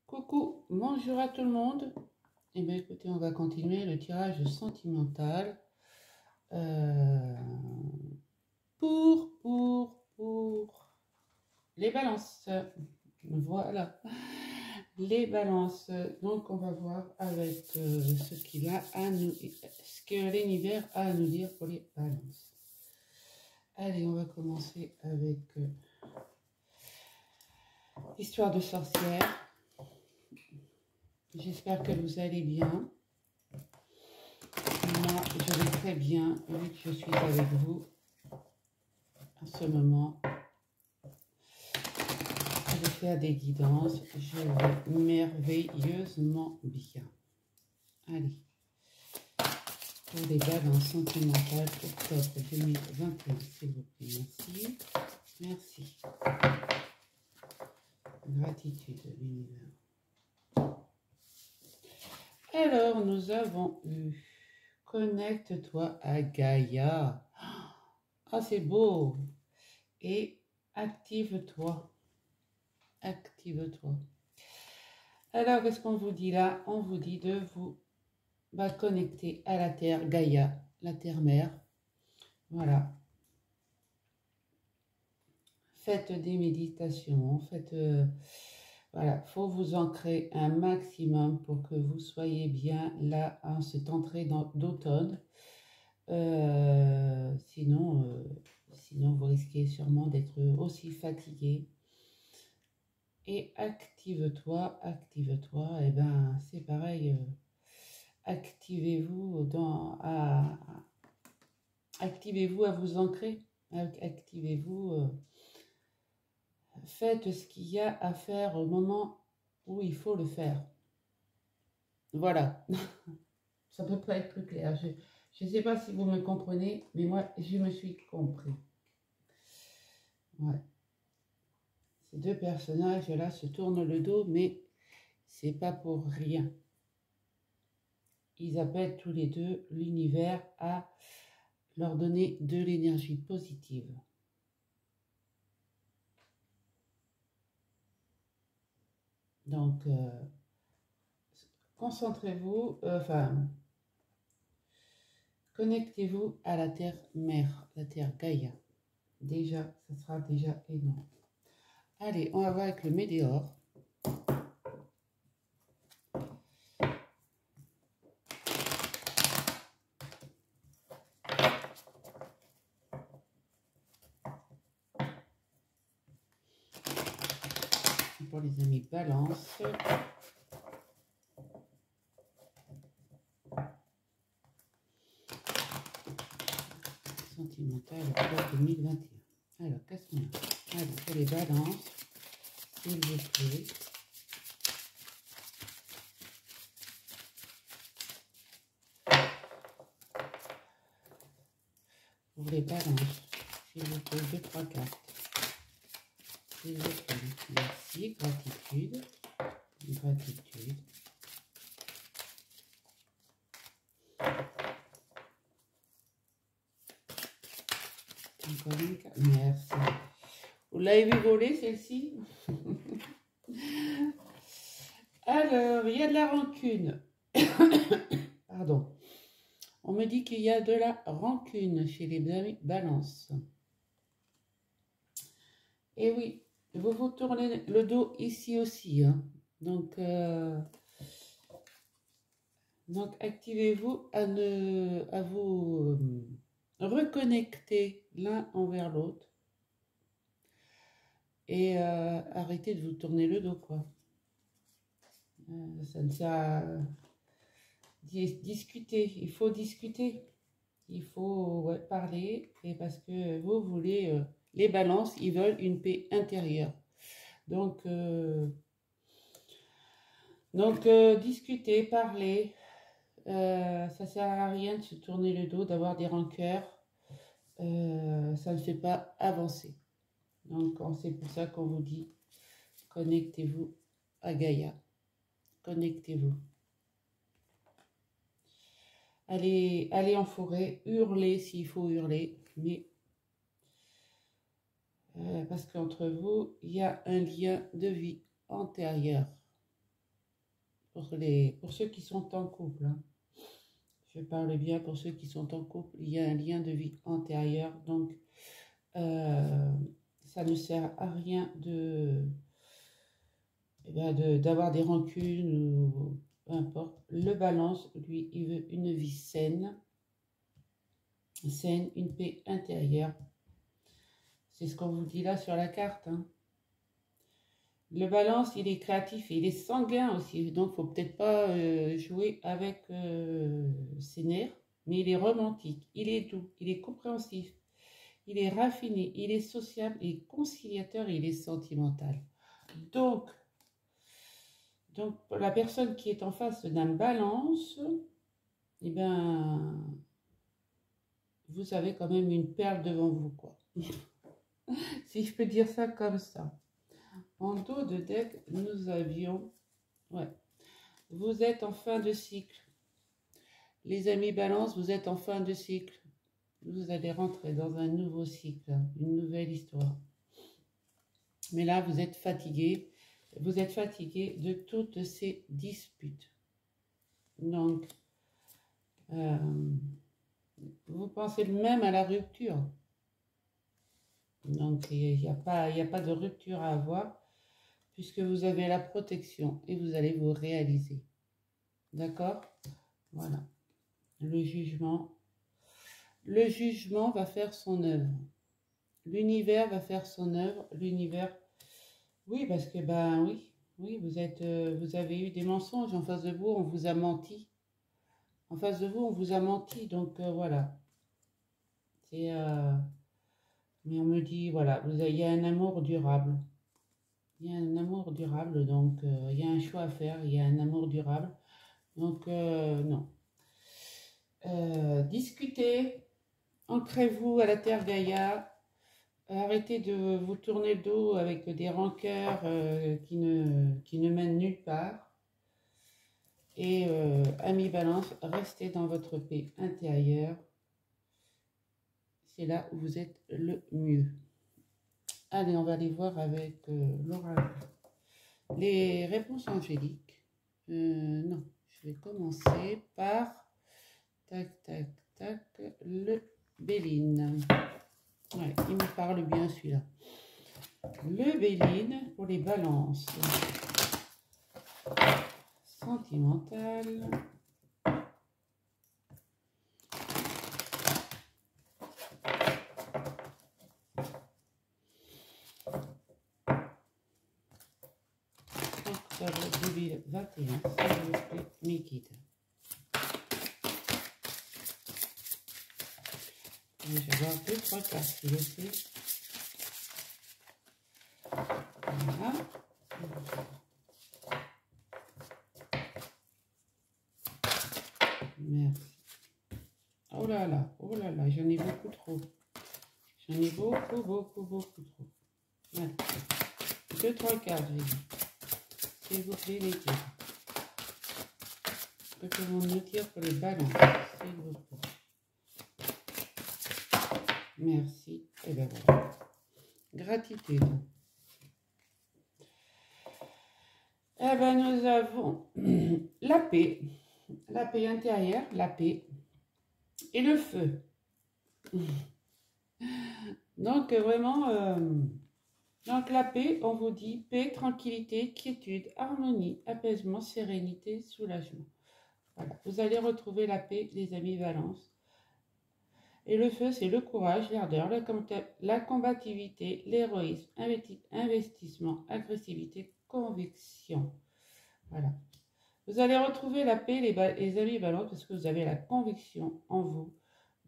Coucou, bonjour à tout le monde. Eh bien écoutez, on va continuer le tirage sentimental euh, pour les balances. Voilà, les balances. Donc on va voir avec ce qu'il a à nous, ce que l'univers a à nous dire pour les balances. Allez, on va commencer avec l'histoire de sorcière. J'espère que vous allez bien. Moi, je vais très bien, vu que je suis avec vous en ce moment. Je vais faire des guidances. Je vais merveilleusement bien. Allez, pour les balances sentimentales, octobre 2021, s'il vous plaît. Merci. Merci. Gratitude de l'univers. Alors, nous avons eu connecte-toi à Gaïa. Ah, c'est beau. Et active-toi. Active-toi. Alors, qu'est-ce qu'on vous dit là? On vous dit de vous connecter à la Terre, Gaïa, la Terre-Mère. Voilà. Faites des méditations. Voilà, faut vous ancrer un maximum pour que vous soyez bien là en cette entrée d'automne. Sinon, vous risquez sûrement d'être aussi fatigué. Et active-toi, active-toi, et ben c'est pareil, activez-vous activez-vous à vous ancrer, activez-vous, faites ce qu'il y a à faire au moment où il faut le faire. Voilà, ça peut pas être plus clair. Je ne sais pas si vous me comprenez, mais moi je me suis compris. Ouais. Ces deux personnages là se tournent le dos, mais c'est pas pour rien. Ils appellent tous les deux l'univers à leur donner de l'énergie positive. Donc, concentrez-vous, connectez-vous à la Terre-Mère, la Terre Gaïa. Déjà, ça sera déjà énorme. Allez, on va voir avec le Météore. Pour les amis Balance. Sentimental pour 2021. Alors, qu'est-ce qu'on a? Allez, pour les Balances, s'il vous plaît. Pour les Balances, s'il vous plaît, 2, 3, 4. S'il vous plaît, merci, gratitude, gratitude. Encore une carte, merci. Vous l'avez vu voler celle-ci? Alors, il y a de la rancune. Pardon. On me dit qu'il y a de la rancune chez les amis Balance. Et oui, vous vous tournez le dos ici aussi. Hein. Donc activez-vous à vous reconnecter l'un envers l'autre. Et arrêtez de vous tourner le dos, quoi. Ça ne sert à discuter. Il faut discuter. Il faut parler. Et parce que vous voulez... les balances, ils veulent une paix intérieure. Donc discuter, parler. Ça sert à rien de se tourner le dos, d'avoir des rancœurs. Ça ne fait pas avancer. Donc c'est pour ça qu'on vous dit, connectez-vous à Gaïa. Connectez-vous. Allez en forêt, hurlez s'il faut hurler, mais parce qu'entre vous, il y a un lien de vie antérieur. pour ceux qui sont en couple. Hein. Je parle bien pour ceux qui sont en couple. Il y a un lien de vie antérieur. Donc, ça ne sert à rien d'avoir des rancunes ou peu importe. Le balance, lui, il veut une vie saine, une paix intérieure. C'est ce qu'on vous dit là sur la carte. Hein. Le balance, il est créatif et il est sanguin aussi. Donc, il ne faut peut-être pas jouer avec ses nerfs. Mais il est romantique, il est doux, il est compréhensif, il est raffiné, il est sociable, il est conciliateur, il est sentimental. Donc, la personne qui est en face d'un balance, eh bien, vous avez quand même une perle devant vous, quoi. Si je peux dire ça comme ça. En dos de deck, nous avions... Ouais. Vous êtes en fin de cycle. Les amis balance, vous êtes en fin de cycle. Vous allez rentrer dans un nouveau cycle, une nouvelle histoire. Mais là, vous êtes fatigué. Vous êtes fatigué de toutes ces disputes. Donc, vous pensez même à la rupture. Donc, il n'y a pas de rupture à avoir puisque vous avez la protection et vous allez vous réaliser. D'accord? Voilà. Le jugement va faire son œuvre. L'univers va faire son œuvre. L'univers, oui, parce que, oui, vous avez eu des mensonges en face de vous, on vous a menti. En face de vous, on vous a menti, donc voilà. Mais on me dit, voilà, il y a un amour durable. Il y a un amour durable, donc il y a un choix à faire, il y a un amour durable. Donc, non. Discutez, ancrez-vous à la terre Gaïa. Arrêtez de vous tourner le dos avec des rancœurs qui ne mènent nulle part. Et amis balance, restez dans votre paix intérieure. C'est là où vous êtes le mieux. Allez, on va aller voir avec Laura. Les réponses angéliques. Non, je vais commencer par tac, tac, tac, le Béline. Ouais, il me parle bien celui-là. Le Béline pour les balances. Sentimental. Octobre 2021, s'il vous plaît, mes guides. Je vais avoir 2-3 cartes, s'il vous plaît. Voilà. Merci. Oh là là, j'en ai beaucoup trop. J'en ai beaucoup trop. Voilà. 2-3 cartes, j'ai dit. S'il vous plaît, les guides. Que tout le monde nous tire pour les balances, s'il vous plaît. Merci. Et bien voilà. Gratitude. Eh bien, nous avons la paix intérieure, la paix et le feu. Donc, vraiment, donc la paix, on vous dit paix, tranquillité, quiétude, harmonie, apaisement, sérénité, soulagement. Voilà, vous allez retrouver la paix, les amis Valence. Et le feu, c'est le courage, l'ardeur, la combativité, l'héroïsme, investissement, agressivité, conviction. Voilà. Vous allez retrouver la paix, les amis Balance, parce que vous avez la conviction en vous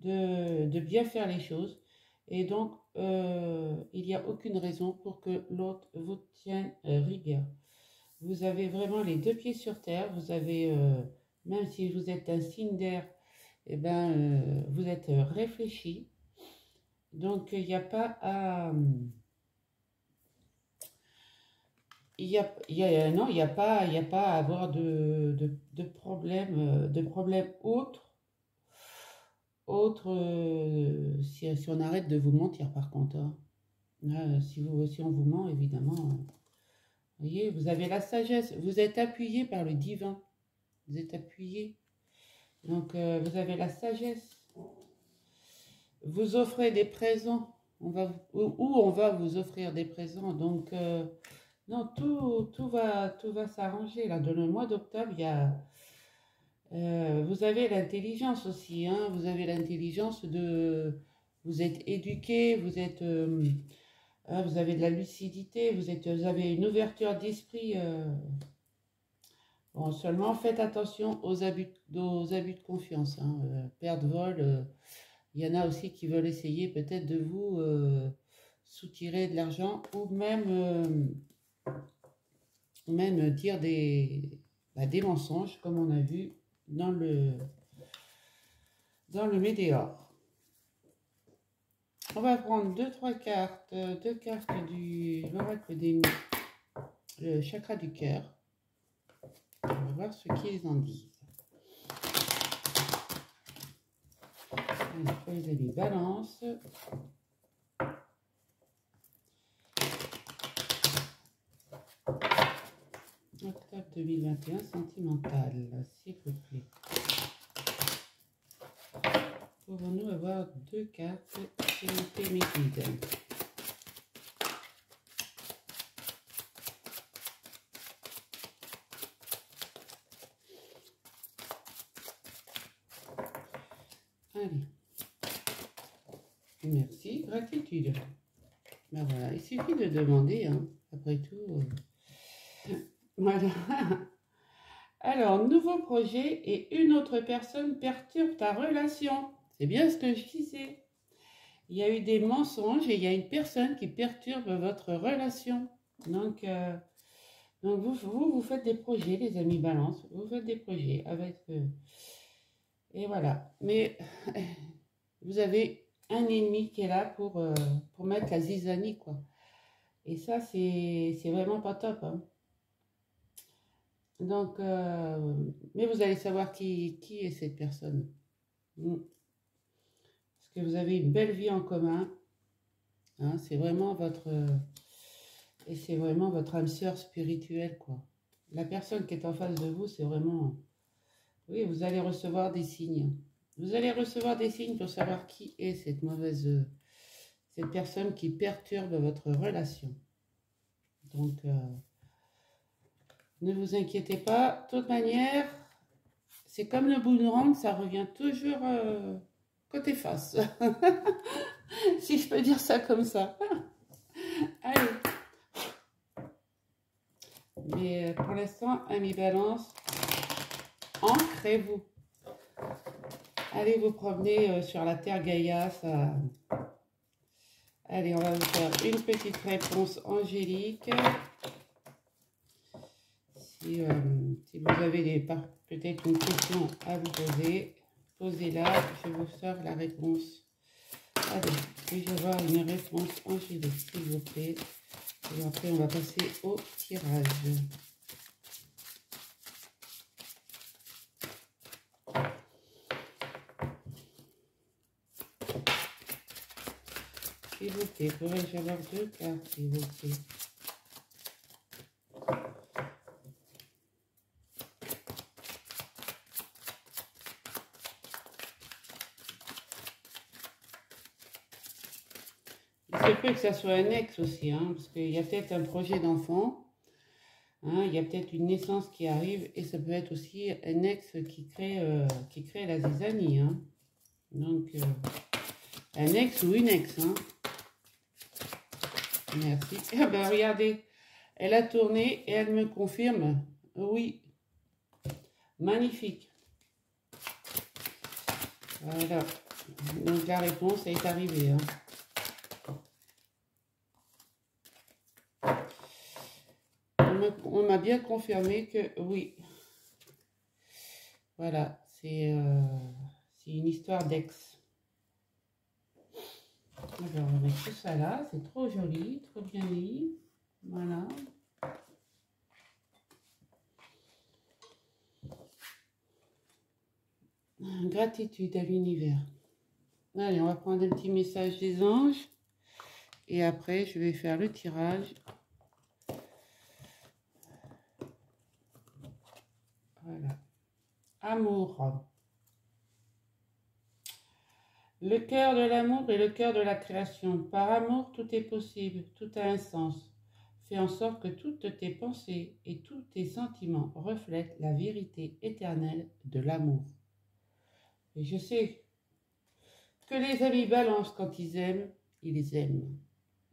de bien faire les choses. Et donc, il n'y a aucune raison pour que l'autre vous tienne rigueur. Vous avez vraiment les deux pieds sur terre. Vous avez, même si vous êtes un signe d'air, eh ben, vous êtes réfléchi. Donc, il n'y a pas à... non, il n'y a pas à avoir de problème autre si on arrête de vous mentir, par contre. Hein. Si on vous ment, évidemment, Vous voyez, vous avez la sagesse. Vous êtes appuyé par le divin. Vous êtes appuyé. Donc, vous avez la sagesse. Vous offrez des présents. Ou on va vous offrir des présents. Donc, non, tout va s'arranger. Là, dans le mois d'octobre, il y a... vous avez l'intelligence aussi. Hein, vous avez l'intelligence de... Vous êtes éduqué, vous êtes... vous avez de la lucidité, vous avez une ouverture d'esprit. Bon, seulement faites attention aux abus de confiance. Hein. Perte, vol, il y en a aussi qui veulent essayer peut-être de vous soutirer de l'argent ou même dire des mensonges, comme on a vu dans le Médéor. On va prendre deux cartes du l'oracle des le chakra du cœur. On va voir ce qu'ils en disent. Pour les amis balance. Octobre 2021, sentimental, s'il vous plaît. Pouvons-nous avoir deux cartes s'il vous plaît, mes guides? Allez. Merci, gratitude. Ben voilà, il suffit de demander, hein. Après tout. Voilà. Alors, nouveau projet et une autre personne perturbe ta relation. C'est bien ce que je disais. Il y a eu des mensonges et il y a une personne qui perturbe votre relation. Donc vous faites des projets, les amis balance. Vous faites des projets avec... et voilà. Mais vous avez un ennemi qui est là pour mettre la zizanie, quoi. Et ça, c'est vraiment pas top, hein. Donc, mais vous allez savoir qui est cette personne. Parce que vous avez une belle vie en commun. Hein, c'est vraiment votre... et c'est vraiment votre âme sœur spirituelle, quoi. La personne qui est en face de vous, c'est vraiment... Oui, vous allez recevoir des signes. Vous allez recevoir des signes pour savoir qui est cette cette personne qui perturbe votre relation. Donc, ne vous inquiétez pas. De toute manière, c'est comme le boomerang, ça revient toujours côté face. Si je peux dire ça comme ça. Allez. Mais pour l'instant, amis balance, ancrez-vous. Allez vous promener sur la terre Gaïa. Ça... Allez, on va vous faire une petite réponse angélique. Si vous avez peut-être une question à vous poser, posez-la, je vous sors la réponse. Allez, puis-je avoir une réponse angélique, s'il vous plaît. Et après, on va passer au tirage. S'il vous plaît, pourrais-je avoir deux cartes, s'il vous plaît? Il se peut que ça soit un ex aussi, hein, parce qu'il y a peut-être un projet d'enfant, hein, il y a peut-être une naissance qui arrive, et ça peut être aussi un ex qui crée la zizanie. Hein. Donc, un ex ou une ex. Hein. Merci. Ah ben, regardez, elle a tourné et elle me confirme. Oui. Magnifique. Voilà. Donc, la réponse est arrivée. Hein. On m'a bien confirmé que oui. Voilà, c'est une histoire d'ex. Alors, on va mettre tout ça là. C'est trop joli, trop bien mis. Voilà. Gratitude à l'univers. Allez, on va prendre un petit message des anges. Et après, je vais faire le tirage Amour. Le cœur de l'amour est le cœur de la création. Par amour, tout est possible, tout a un sens. Fais en sorte que toutes tes pensées et tous tes sentiments reflètent la vérité éternelle de l'amour. Et je sais que les amis balancent quand ils aiment, ils aiment.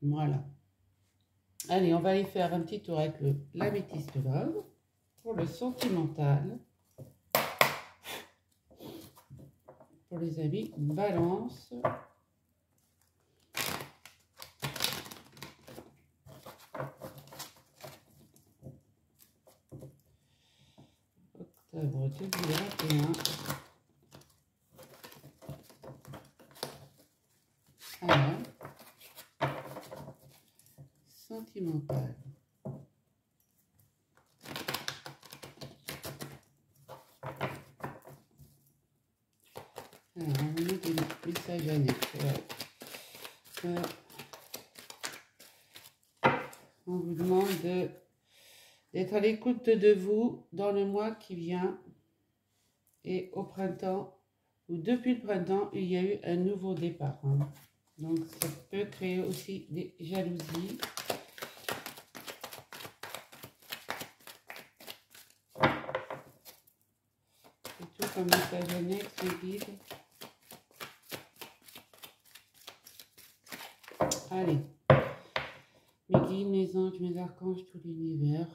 Voilà. Allez, on va aller faire un petit tour avec l'améthyste love pour le sentimental. Pour les amis balance. Octobre 2021. Alors, sentimental. Alors, on va mettre des messages annexes. On vous demande d'être à l'écoute de vous dans le mois qui vient et au printemps, ou depuis le printemps, il y a eu un nouveau départ. Hein. Donc, ça peut créer aussi des jalousies. C'est tout comme message annexe, le guide. Allez. Mes guides, mes anges, mes archanges, tout l'univers.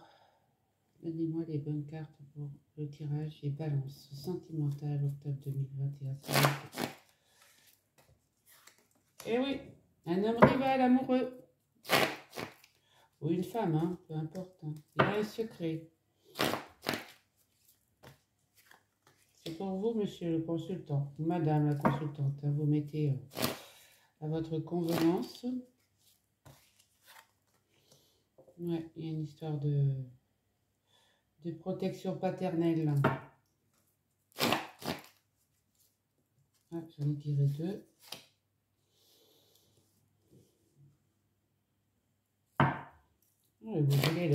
Donnez-moi les bonnes cartes pour le tirage et balance sentimental octobre 2021. Et oui, un homme rival amoureux. Ou une femme, hein, peu importe. Hein. Il y a un secret. C'est pour vous, monsieur le consultant, ou madame la consultante. Hein, vous mettez à votre convenance. Ouais, il y a une histoire de protection paternelle. Ah, j'en ai tiré deux. Ouais, vous voulez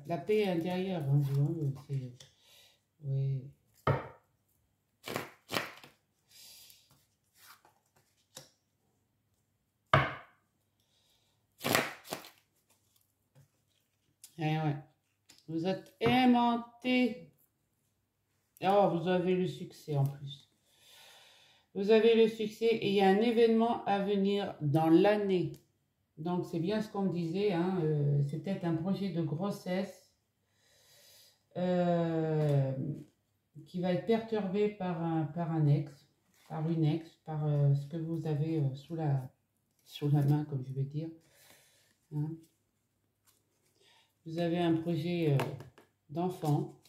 la paix intérieure. Hein, oui. Eh ouais. Vous êtes aimanté. Oh, vous avez le succès en plus. Vous avez le succès et il y a un événement à venir dans l'année. Donc, c'est bien ce qu'on me disait. Hein, c'est peut-être un projet de grossesse qui va être perturbé par un ex, par une ex, par ce que vous avez sous la main, comme je vais dire. Hein. Vous avez un projet d'enfant.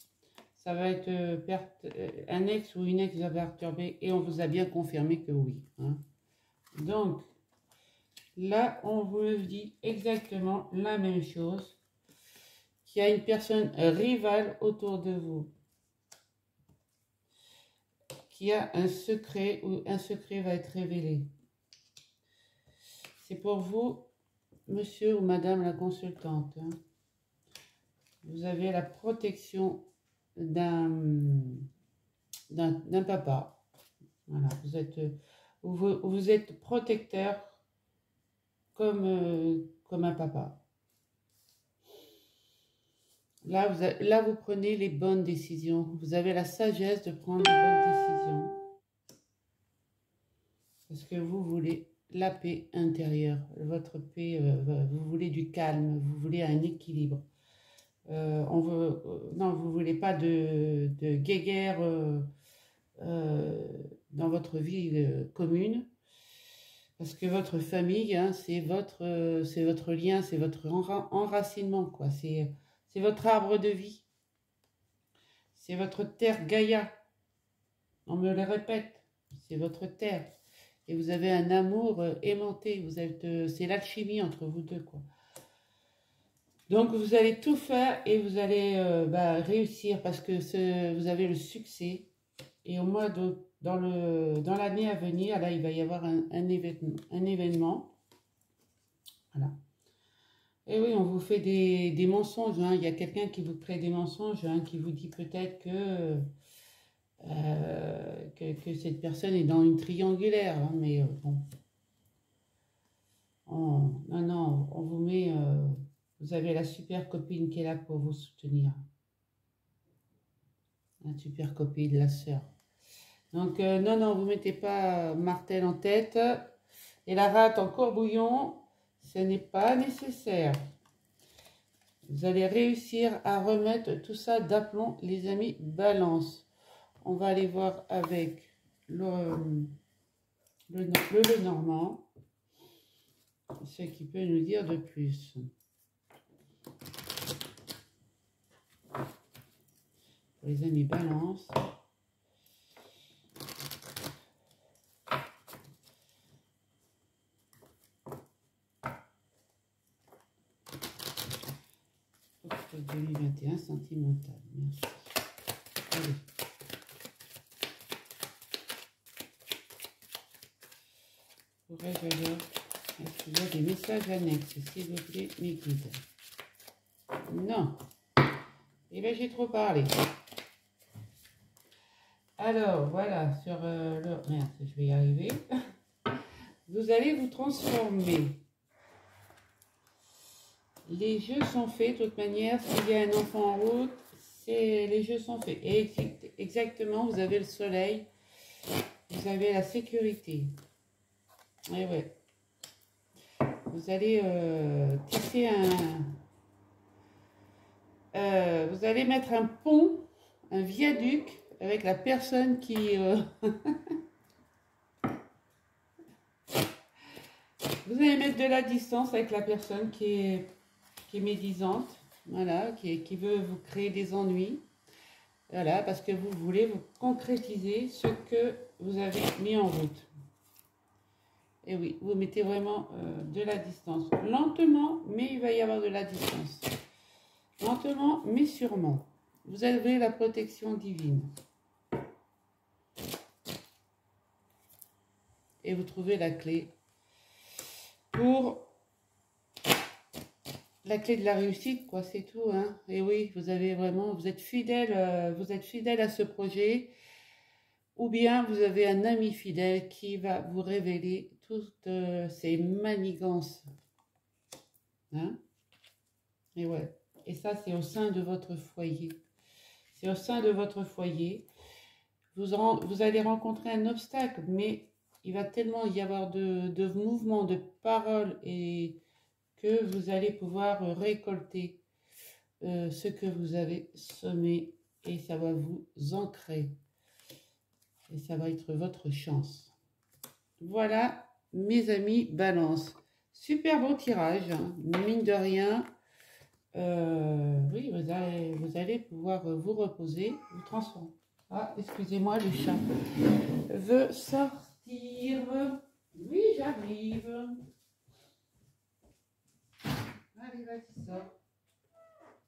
Ça va être un ex ou une ex va perturber et on vous a bien confirmé que oui. Hein. Donc, là, on vous dit exactement la même chose. Qu'il y a une personne rivale autour de vous. Qu'il y a un secret ou un secret va être révélé. C'est pour vous, monsieur ou madame la consultante. Hein. Vous avez la protection d'un papa. Voilà, vous êtes protecteur comme un papa. Là, vous prenez les bonnes décisions. Vous avez la sagesse de prendre les bonnes décisions. Parce que vous voulez la paix intérieure. Votre paix, vous voulez du calme, vous voulez un équilibre. Non, vous ne voulez pas de guéguerre dans votre vie commune. Parce que votre famille, hein, c'est votre lien, c'est votre enracinement, quoi. C'est votre arbre de vie. C'est votre terre Gaïa. On me le répète, c'est votre terre. Et vous avez un amour aimanté. C'est l'alchimie entre vous deux, quoi. Donc vous allez tout faire et vous allez réussir parce que vous avez le succès. Et au mois de dans l'année à venir, là, il va y avoir un événement. Voilà. Et oui, on vous fait des mensonges. Hein. Il y a quelqu'un qui vous crée des mensonges, hein, qui vous dit peut-être que que cette personne est dans une triangulaire, hein, mais bon. Non, non, on vous met... vous avez la super copine qui est là pour vous soutenir. La super copine, la sœur. Donc, non, non, vous mettez pas Martel en tête. Et la rate en courbouillon, ce n'est pas nécessaire. Vous allez réussir à remettre tout ça d'aplomb, les amis. Balance. On va aller voir avec le Normand. Ce qui peut nous dire de plus. Pour les amis balance. Octobre 2021, sentimental. Merci. Allez. Pourrais-je alors... Est-ce qu'il y a des messages annexes, s'il vous plaît, mes guides? Non. Eh bien, j'ai trop parlé. Alors, voilà, sur le... Merde, je vais y arriver. Vous allez vous transformer. Les jeux sont faits, de toute manière, s'il y a un enfant en route, les jeux sont faits. Et exactement, vous avez le soleil, vous avez la sécurité. Et ouais. Vous allez tisser vous allez mettre un pont, un viaduc avec la personne qui... Vous allez mettre de la distance avec la personne qui est médisante, voilà, qui veut vous créer des ennuis. Voilà, parce que vous voulez vous concrétiser ce que vous avez mis en route. Et oui, vous mettez vraiment de la distance. Lentement, mais il va y avoir de la distance. Lentement, mais sûrement. Vous avez la protection divine. Et vous trouvez la clé pour la clé de la réussite, quoi, c'est tout, hein. Et oui, vous avez vraiment, vous êtes fidèle à ce projet, ou bien vous avez un ami fidèle qui va vous révéler toutes ces manigances, hein. Et ouais, et ça, c'est au sein de votre foyer. C'est au sein de votre foyer. Vous allez rencontrer un obstacle, mais il va tellement y avoir de mouvements, de paroles, et que vous allez pouvoir récolter ce que vous avez semé, et ça va vous ancrer. Et ça va être votre chance. Voilà, mes amis, balance. Super beau tirage, hein. Mine de rien. Oui, vous allez pouvoir vous reposer, vous transformer. Ah, excusez-moi, le chat veut sortir. Oui, j'arrive. Allez, vas-y, sors.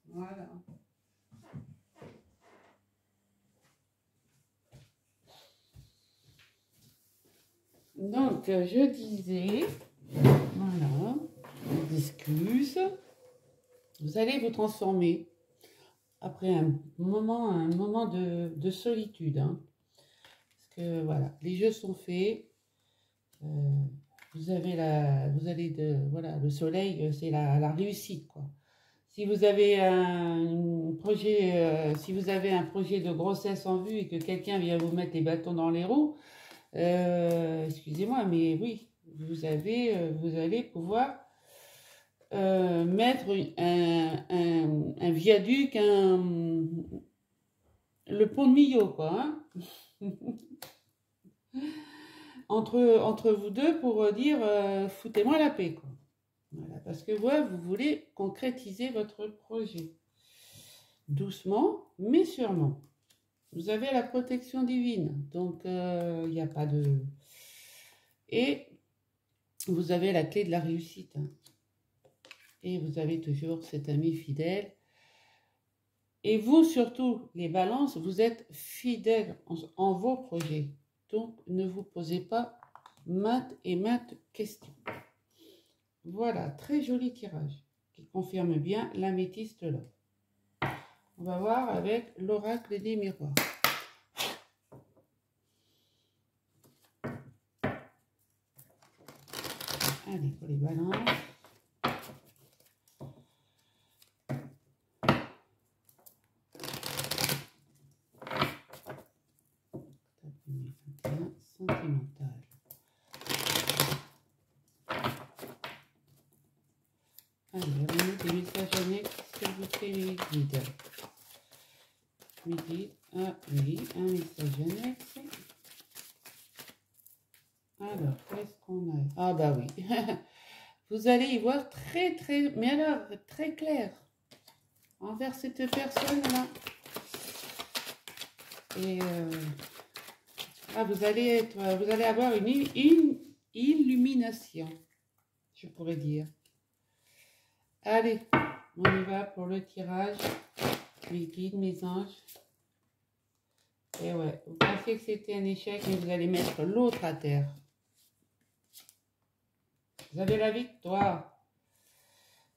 Voilà. Donc, je disais, voilà, d'excuses. Vous allez vous transformer après un moment de solitude, hein. Parce que voilà, les jeux sont faits. Vous allez voilà, le soleil, c'est la réussite, quoi. Si vous avez un projet, de grossesse en vue et que quelqu'un vient vous mettre les bâtons dans les roues, excusez-moi, mais oui, vous allez pouvoir mettre un viaduc, le pont de Millau, quoi, hein. entre vous deux pour dire foutez-moi la paix, quoi. Voilà, parce que ouais, vous voulez concrétiser votre projet. Doucement, mais sûrement. Vous avez la protection divine, donc il n'y a pas de... Et vous avez la clé de la réussite, hein. Et vous avez toujours cet ami fidèle. Et vous, surtout, les balances, vous êtes fidèles en vos projets. Donc, ne vous posez pas maintes et maintes questions. Voilà, très joli tirage qui confirme bien l'améthyste là. On va voir avec l'oracle des miroirs. Allez, pour les balances. Sentimental. Allez, on met des messages annexes, s'il vous plaît, les guides. Mes guides, ah oui, un message annexe. Alors, qu'est-ce qu'on a? Ah bah oui. Vous allez y voir mais alors, très clair envers cette personne-là. Et vous allez avoir une illumination, je pourrais dire. Allez, on y va pour le tirage. Mes guides, mes anges. Et ouais, vous pensiez que c'était un échec, mais vous allez mettre l'autre à terre. Vous avez la victoire.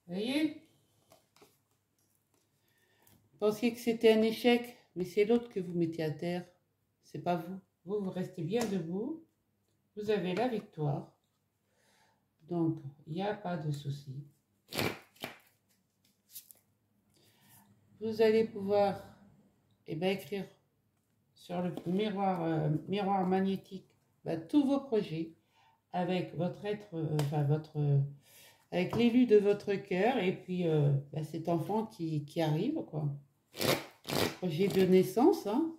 Vous voyez? Vous pensiez que c'était un échec, mais c'est l'autre que vous mettez à terre. C'est pas vous. Vous restez bien debout. Vous avez la victoire. Donc, il n'y a pas de souci. Vous allez pouvoir écrire sur le miroir magnétique tous vos projets avec votre être, avec l'élu de votre cœur et puis cet enfant qui arrive, quoi. Projet de naissance, hein.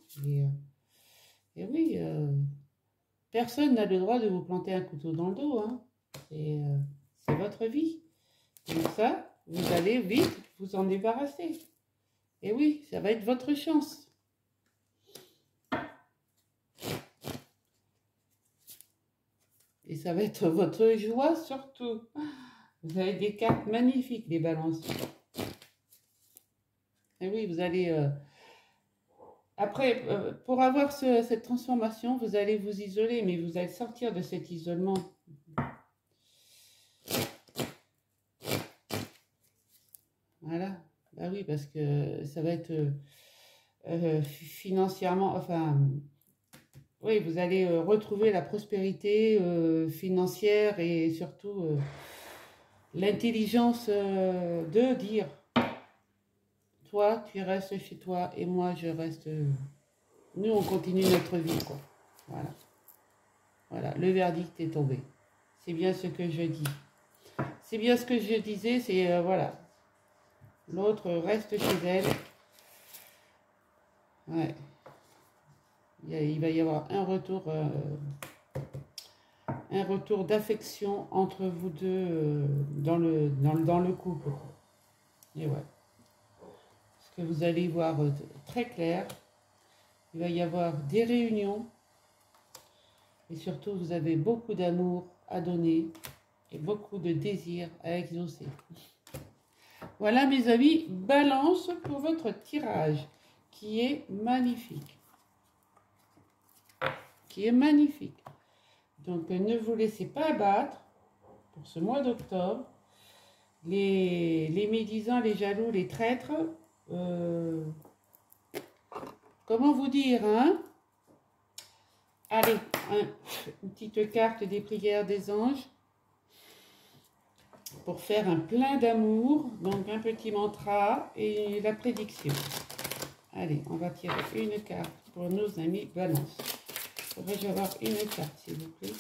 Et oui, personne n'a le droit de vous planter un couteau dans le dos, hein. C'est votre vie. Donc ça, vous allez vite vous en débarrasser. Et oui, ça va être votre chance. Et ça va être votre joie surtout. Vous avez des cartes magnifiques, les balances. Et oui, vous allez... Après, pour avoir cette transformation, vous allez vous isoler, mais vous allez sortir de cet isolement. Voilà. Bah oui, parce que ça va être financièrement... Enfin... Oui, vous allez retrouver la prospérité financière et surtout l'intelligence de dire, toi, tu restes chez toi et moi, je reste... nous, on continue notre vie, quoi. Voilà. Voilà, le verdict est tombé. C'est bien ce que je dis. C'est bien ce que je disais, c'est... voilà. L'autre reste chez elle. Ouais. Il va y avoir un retour d'affection entre vous deux dans le couple. Et ouais. Parce que vous allez voir très clair. Il va y avoir des réunions. Et surtout, vous avez beaucoup d'amour à donner et beaucoup de désir à exaucer. Voilà, mes amis, balance pour votre tirage qui est magnifique. Donc, ne vous laissez pas abattre pour ce mois d'octobre. Les médisants, les jaloux, les traîtres, comment vous dire, hein? Allez, une petite carte des prières des anges pour faire un plein d'amour. Donc, un petit mantra et la prédiction. Allez, on va tirer une carte pour nos amis Balance. Pourrais-je avoir une carte, s'il vous plaît?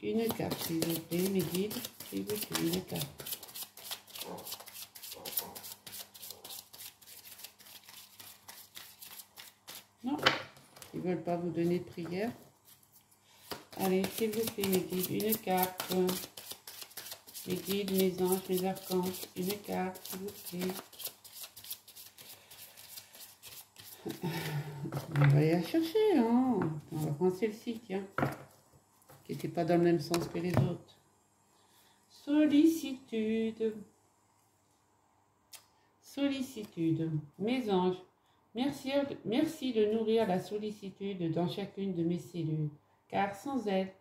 Une carte, s'il vous plaît, mes guides. S'il vous plaît, une carte. Non, ils ne veulent pas vous donner de prière. Allez, s'il vous plaît, mes guides, une carte. Mes guides, mes anges, mes archanges, une carte, s'il vous plaît. On va aller la chercher, hein. On va prendre celle-ci, tiens. Qui n'était pas dans le même sens que les autres. Sollicitude. Sollicitude. Mes anges, merci de nourrir la sollicitude dans chacune de mes cellules, car sans elle,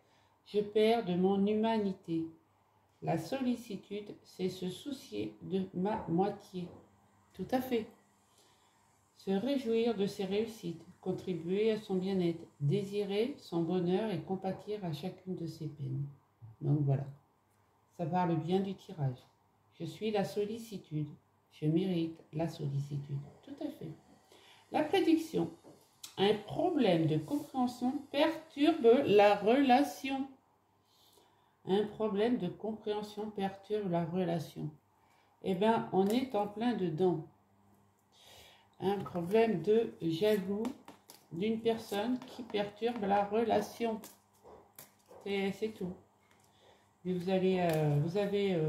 je perds de mon humanité. La sollicitude, c'est se soucier de ma moitié. Tout à fait. Se réjouir de ses réussites, contribuer à son bien-être, désirer son bonheur et compatir à chacune de ses peines. Donc voilà, ça parle bien du tirage. Je suis la sollicitude. Je mérite la sollicitude. Tout à fait. La prédiction. Un problème de compréhension perturbe la relation. Un problème de compréhension perturbe la relation. Eh bien, on est en plein dedans. Un problème de jaloux d'une personne qui perturbe la relation. C'est tout. Mais vous avez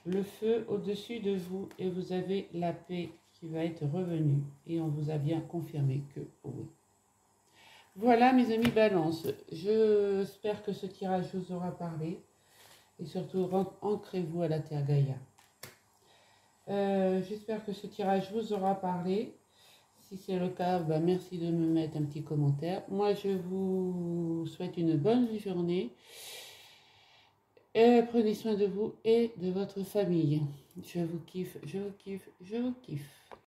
le feu au-dessus de vous et vous avez la paix qui va être revenue. Et on vous a bien confirmé que oui. Voilà mes amis Balance. J'espère que ce tirage vous aura parlé. Et surtout, ancrez-vous à la Terre Gaïa. J'espère que ce tirage vous aura parlé. Si c'est le cas, merci de me mettre un petit commentaire. Moi, je vous souhaite une bonne journée. Et prenez soin de vous et de votre famille. Je vous kiffe, je vous kiffe, je vous kiffe.